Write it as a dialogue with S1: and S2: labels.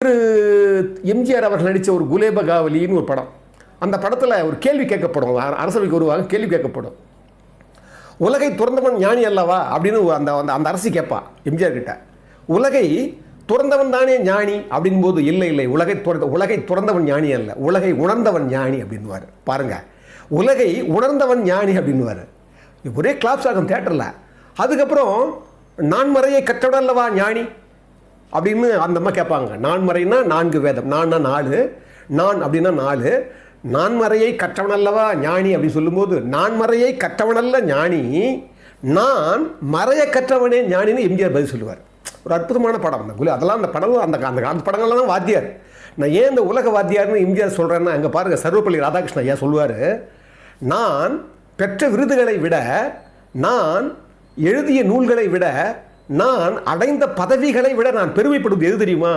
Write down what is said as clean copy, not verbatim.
S1: இவர் எம்ஜிஆர் அவர்கள் நடித்த ஒரு குலேபகாவலின்னு ஒரு படம். அந்த படத்தில் ஒரு கேள்வி கேட்கப்படும், அரசவைக்கு வருவாங்க, கேள்வி கேட்கப்படும். உலகை துறந்தவன் ஞானி அல்லவா அப்படின்னு அந்த அந்த அரசி கேட்பா எம்ஜிஆர் கிட்ட. உலகை துறந்தவன் தானே ஞானி அப்படின் போது, இல்லை உலகை துறந்தவன் ஞானி அல்ல, உலகை உணர்ந்தவன் ஞானி அப்படின்வார். பாருங்க, உலகை உணர்ந்தவன் ஞானி அப்படின்வார். ஒரே கிளாப்ஸ் ஆகும் தியேட்டரில். அதுக்கப்புறம் நான்மறையை கற்றவன் அல்லவா ஞானி அப்படின்னு அந்த அம்மா கேட்பாங்க. நான்மறைனா 4 வேதம், நான்னா 4, நான் அப்படின்னா 4, நான்மறையை கற்றவன் அல்லவா ஞானி அப்படின்னு சொல்லும்போது, நான்மறையை கற்றவனல்ல ஞானி, நான் மறைய கற்றவனே ஞானின்னு எம்ஜிஆர் பதில் சொல்லுவார். ஒரு அற்புதமான படம் அந்த அதெல்லாம். அந்த படம் அந்த அந்த படங்கள்லாம் தான் வாத்தியார். நான் ஏன் இந்த உலக வாத்தியார்னு எம்ஜிஆர் சொல்கிறேன்னா, அங்கே பாருங்கள், சர்வப்பள்ளி ராதாகிருஷ்ணன் ஐயா சொல்லுவார், நான் பெற்ற விருதுகளை விட, நான் எழுதிய நூல்களை விட, நான் அடைந்த பதவிகளை விட நான் பெருமைப்படுவது எது தெரியுமா